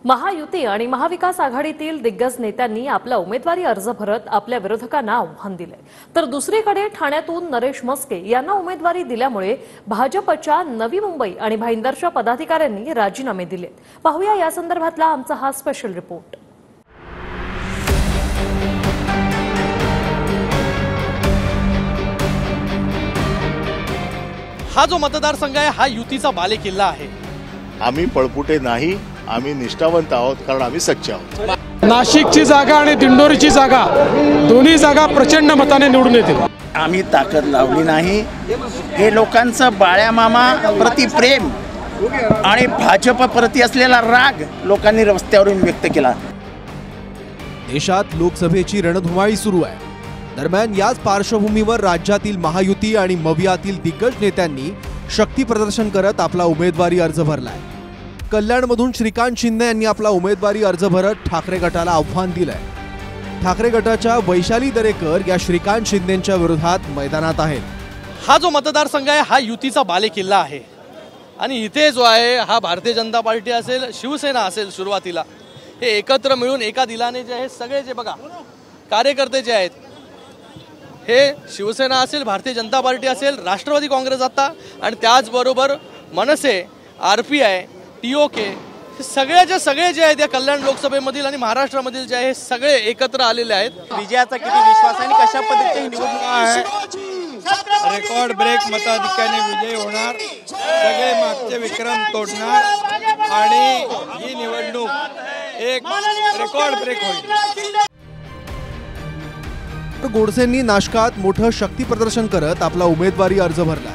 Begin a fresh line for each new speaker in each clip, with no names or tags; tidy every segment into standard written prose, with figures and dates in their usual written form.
महायुती आणि महाविकास आघाडीतील दिग्गज नेत्यांनी आपला उमेदवारी अर्ज भरत आपल्या विरोधकांना आव्हान दिले, तर दुसरीकडे ठाण्यातून नरेश मस्के यांना उमेदवारी दिल्यामुळे भाजपच्या नवी मुंबई आणि भाईंदरच्या पदाधिकाऱ्यांनी राजीनामे दिले। पाहूया या संदर्भातला आमचा हा स्पेशल रिपोर्ट।
हा जो मतदारसंघ आहे हा युतीचा बालेकिल्ला आहे।
आम्ही पळपुटे नाही, आम्ही निष्ठावंत आहोत, कारण आम्ही सच्चे आहोत।
नाशिकची जागा आणि दिंडोरीची जागा दोन्ही जागा प्रचंड मताने निवडून येतील।
आम्ही ताकद लावली नाही, हे लोकांचं बाळ्या मामा प्रति प्रेम आणि भाजप प्रति असलेला राग लोकांनी रस्त्यावरून व्यक्त केला।
देशात लोकसभेची रणधुमाळी सुरू आहे। दरम्यान याच पार्श्वभूमीवर राज्यातील महायुती आणि मवियातील दिग्गज नेत्यांनी शक्ती प्रदर्शन करत आपला उमेदवारी अर्ज भरलाय। कल्याणमधून श्रीकांत शिंदे यांनी आपला उमेदवारी अर्ज भरत ठाकरे गटाला आव्हान दिलंय। ठाकरे गटाच्या वैशाली दरेकर या श्रीकांत शिंदेंच्या विरोधात मैदानात आहेत।
हा जो मतदारसंघ आहे हा युतीचा बालेकिल्ला आहे आणि इथे जो आहे हा भारतीय जनता पार्टी असेल, शिवसेना असेल, सुरुवातीला हे एकत्र मिळून एका दिलाने जे आहे सगळे जे बघा कार्यकर्ते जे आहेत हे शिवसेना असेल, भारतीय जनता पार्टी असेल, राष्ट्रवादी काँग्रेस आता आणि त्याचबरोबर मनसे, आरपीआय, टीओके हे सगळ्याचे सगळे जे आहेत या कल्याण लोकसभेमधील आणि महाराष्ट्रामधील जे आहे सगळे एकत्र आलेले आहेत।
विजयाचा किती विश्वास आणि कशा पद्धतीने निवडणूक आहे,
रेकॉर्ड ब्रेक मताधिक्याने विजय होणार, सगळे मागचे विक्रम तोडणार आणि ही निवडणूक एक रेकॉर्ड ब्रेक होईल।
गोडसेंनी नाशकात मोठं शक्ती प्रदर्शन करत आपला उमेदवारी अर्ज भरला।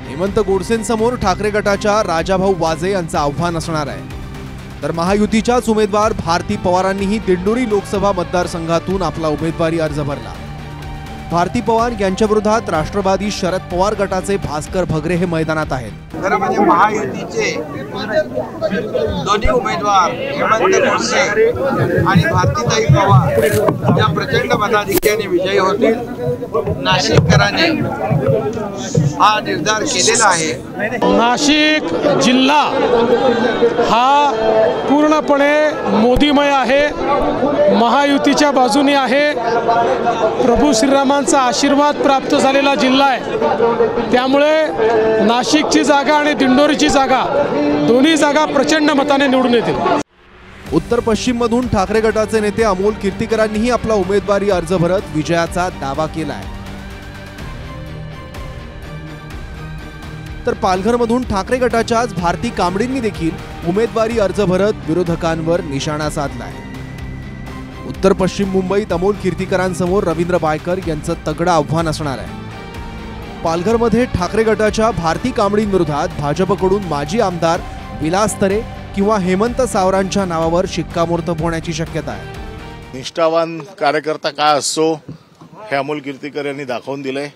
हेमंत गोडसेंसमोर ठाकरे गटाच्या राजाभाऊ वाजे यांचं आव्हान असणार आहे, तर महायुतीच्याच उमेदवार भारती पवारांनीही दिंडोरी लोकसभा मतदारसंघातून आपला उमेदवारी अर्ज भरला। भारती पवार यांच्या विरोधात राष्ट्रवादी शरद पवार गटाचे भास्कर भगरे हे मैदानात आहेत।
खरं म्हणजे महायुतीचे दोन्ही उमेदवार हेमंत गोडसे आणि भारतीताई पवार या प्रचंड मताधिक्याने विजयी होतील। नाशिककरांनी हा निर्धार केलेला आहे।
नाशिक जिल्हा हा पूर्णपणे मोदीमय आहे, महायुतीच्या बाजूने आहे। प्रभू श्रीरामांचा आशीर्वाद प्राप्त झालेला जिल्हा आहे, त्यामुळे नाशिकची जागा आणि दिंडोरीची जागा दोन्ही जागा प्रचंड मताने निवडून येतील।
उत्तर पश्चिम मधून ठाकरे गटाचे नेते अमोल कीर्तीकरांनीही आपला उमेदवारी अर्ज भरत विजयाचा दावा केलाय, तर पालघरमधून ठाकरे गटाच्याच भारती कांबळेंनी देखील उमेदवारी अर्ज भरत विरोधकांवर निशाणा साधलाय। उत्तर पश्चिम मुंबईत अमोल कीर्तीकरांसमोर रवींद्र बायकर यांचं तगडं आव्हान असणार आहे। पालघरमध्ये ठाकरे गटाच्या भारती कांबळेंविरोधात भाजपकडून माजी आमदार विलास तरे किंवा हेमंत सावरांच्या नावावर शिक्कामोर्तब होण्याची शक्यता आहे।
निष्ठावान कार्यकर्ता काय असतो हे अमोल कीर्तीकर यांनी दाखवून दिलंय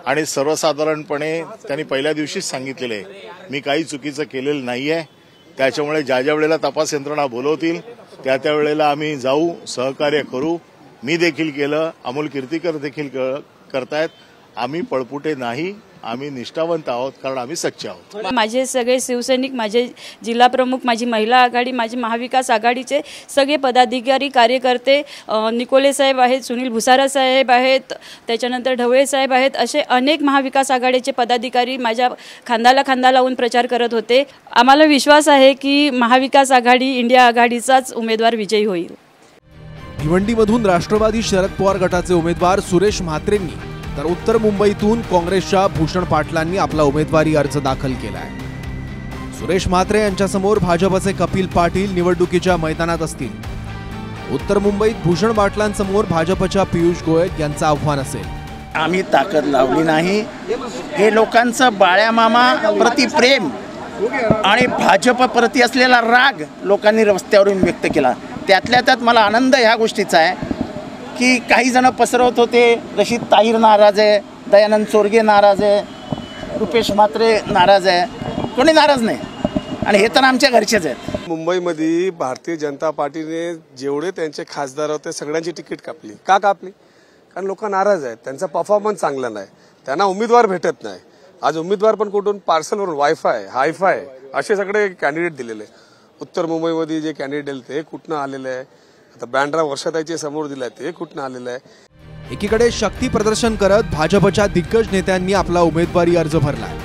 आणि सर्वसाधारणपणे त्यांनी पहिल्या दिवशीच सांगितलेलं आहे मी काही चुकीचं केलेलं नाहीये, त्याच्यामुळे ज्या ज्या वेळेला तपास यंत्रणा बोलवतील त्या त्या वेळेला आम्ही जाऊ, सहकार्य करू। मी देखील केलं, अमोल कीर्तीकर देखील करतायत। आम्ही पळपुटे नाही, आम्ही निष्ठावंत आहोत, कारण आम्ही सच्चे आहोत।
माझे सगळे शिवसैनिक, माझे जिल्हा प्रमुख, माझी महिला आघाडी, माझे महाविकास आघाडीचे सगळे पदाधिकारी कार्यकर्ते, निकोले साहेब आहेत, सुनील भुसारा साहेब आहेत, त्याच्यानंतर ढवळे साहेब आहेत, असे अनेक महाविकास आघाडीचे पदाधिकारी माझ्या खांद्याला खांदा लावून प्रचार करत होते। आम्हाला विश्वास आहे की महाविकास आघाडी, इंडिया आघाडीचाच उमेदवार विजयी होईल।
भिवंडीमधून राष्ट्रवादी शरद पवार गटाचे उमेदवार सुरेश म्हात्रेंनी, तर उत्तर मुंबईतून काँग्रेसच्या भूषण पाटलांनी आपला उमेदवारी अर्ज दाखल केलाय। सुरेश म्हात्रे यांच्यासमोर भाजपचे कपिल पाटील निवडणुकीच्या मैदानात असतील। उत्तर मुंबईत भूषण पाटलांसमोर भाजपच्या पियुष गोयल यांचं आव्हान असेल।
आम्ही ताकद लावली नाही, हे लोकांचं बाळ्या मामा प्रति प्रेम आणि भाजप प्रति असलेला राग लोकांनी रस्त्यावरून व्यक्त केला। त्यातल्या त्यात मला आनंद ह्या गोष्टीचा आहे की काही जण पसरवत होते रशीद ताहीर नाराज आहे, दयानंद चोरगे नाराज आहे, रुपेश म्हात्रे नाराज आहे, कोणी नाराज नाही आणि हे तर आमच्या घरचेच आहेत।
मुंबईमध्ये भारतीय जनता पार्टीने जेवढे त्यांचे खासदार होते सगळ्यांची तिकीट कापली। का कापली? कारण लोक नाराज आहेत, त्यांचा परफॉर्मन्स चांगला नाही, त्यांना उमेदवार भेटत नाही। आज उमेदवार पण कुठून? पार्सलवरून, वायफाय, हायफाय असे सगळे कॅन्डिडेट दिलेले। उत्तर मुंबईमध्ये जे कॅन्डिडेट ते कुठनं आलेलं आहे, आता बँड्रा वर्षाताईचे समोर दिलाय ते कुठनं आलेलं आहे.
एकीकडे शक्ती प्रदर्शन करत भाजपच्या दिग्गज नेत्यांनी आपला उमेदवारी अर्ज भरलाय,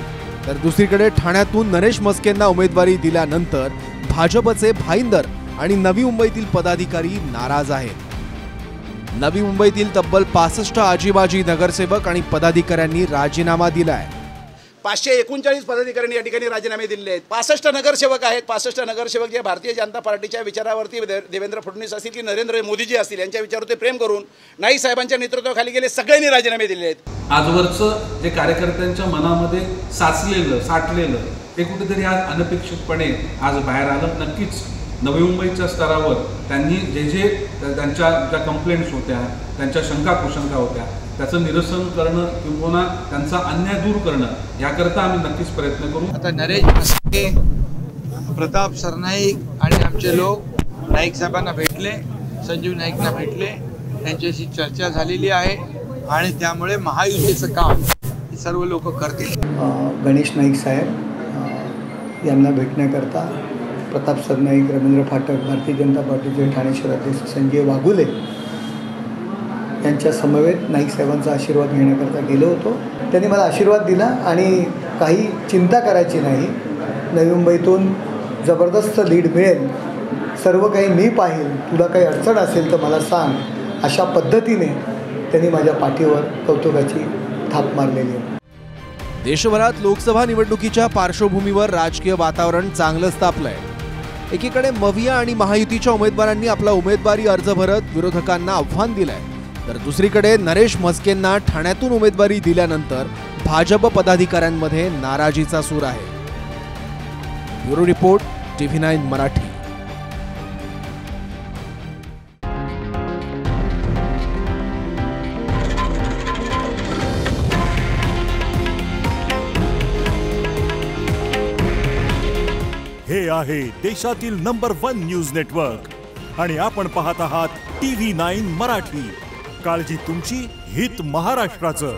तर दुसरीकडे ठाण्यातून नरेश म्हस्केंना उमेदवारी दिल्यानंतर भाजपचे भाईंदर आणि नवी मुंबईतील पदाधिकारी नाराज आहेत. नवी मुंबईतील तब्बल 65 आजीबाजी नगरसेवक आणि पदाधिकाऱ्यांनी राजीनामा दिलाय.
539 पदाधिकाऱ्यांनी या ठिकाणी राजीनामे दिलेले आहेत. 65 नगरसेवक आहेत. 65 नगरसेवक जे भारतीय जनता पार्टीच्या विचारावरती देवेंद्र फडणवीस असतील की नरेंद्र मोदीजी असतील यांच्या विचारावरती प्रेम करून नाईक साहेबांच्या नेतृत्वाखाली गेले सगळ्यांनी राजीनामे दिलेले आहेत.
आजवरचं जे कार्यकर्त्यांच्या मनामध्ये साठलेलं ते कुठेतरी आज अनपेक्षितपणे आज बाहेर आलं. नक्कीच नवी मुंबईच्या स्तरावर त्यांनी जे त्यांच्या ज्या कंप्लेंट्स होत्या, त्यांच्या शंका कुशंका होत्या, त्याचं निरसन करणं किंवा त्यांचा अन्याय दूर करणं याकरता आम्ही नक्कीच प्रयत्न करू.
आता नरेश म्हस्के, प्रताप सरनाईक आणि आमचे लोक नाईक साहेबांना भेटले, संजीव नाईकना भेटले, त्यांच्याशी चर्चा झालेली आहे आणि त्यामुळे महायुतीचं काम हे सर्व लोक करतील.
गणेश नाईक साहेब यांना भेटण्याकरता प्रताप सरनाईक, रवींद्र फाटक, भारतीय जनता पार्टीचे ठाणे शहराध्यक्ष संजय वाघुले यांच्या समवेत नाईक साहेबांचा आशीर्वाद घेण्याकरता गेलो होतो. त्यांनी मला आशीर्वाद दिला आणि काही चिंता करायची नाही, नवी मुंबईतून जबरदस्त लीड मिळेल, सर्व काही मी पाहिल, तुला काही अडचण असेल तर मला सांग, अशा पद्धतीने त्यांनी माझ्या पाठीवर कौतुकाची थाप मारलेली आहे.
देशभरात लोकसभा निवडणुकीच्या पार्श्वभूमीवर राजकीय वातावरण चांगलंच तापलंय. एकीकडे मविया आणि महायुतीच्या उमेदवारांनी आपला उमेदवारी अर्ज भरत विरोधकांना आव्हान दिलंय, तर दुसरीकडे नरेश म्हस्केंना ठाण्यातून उमेदवारी दिल्यानंतर भाजप पदाधिकाऱ्यांमध्ये नाराजीचा सूर आहे. Bureau report, TV9 Marathi.
हे आहे देशातील नंबर 1 न्यूज नेटवर्क आणि आपण पाहत आहात TV9 मराठी. काळजी तुमची, हित महाराष्ट्राचं.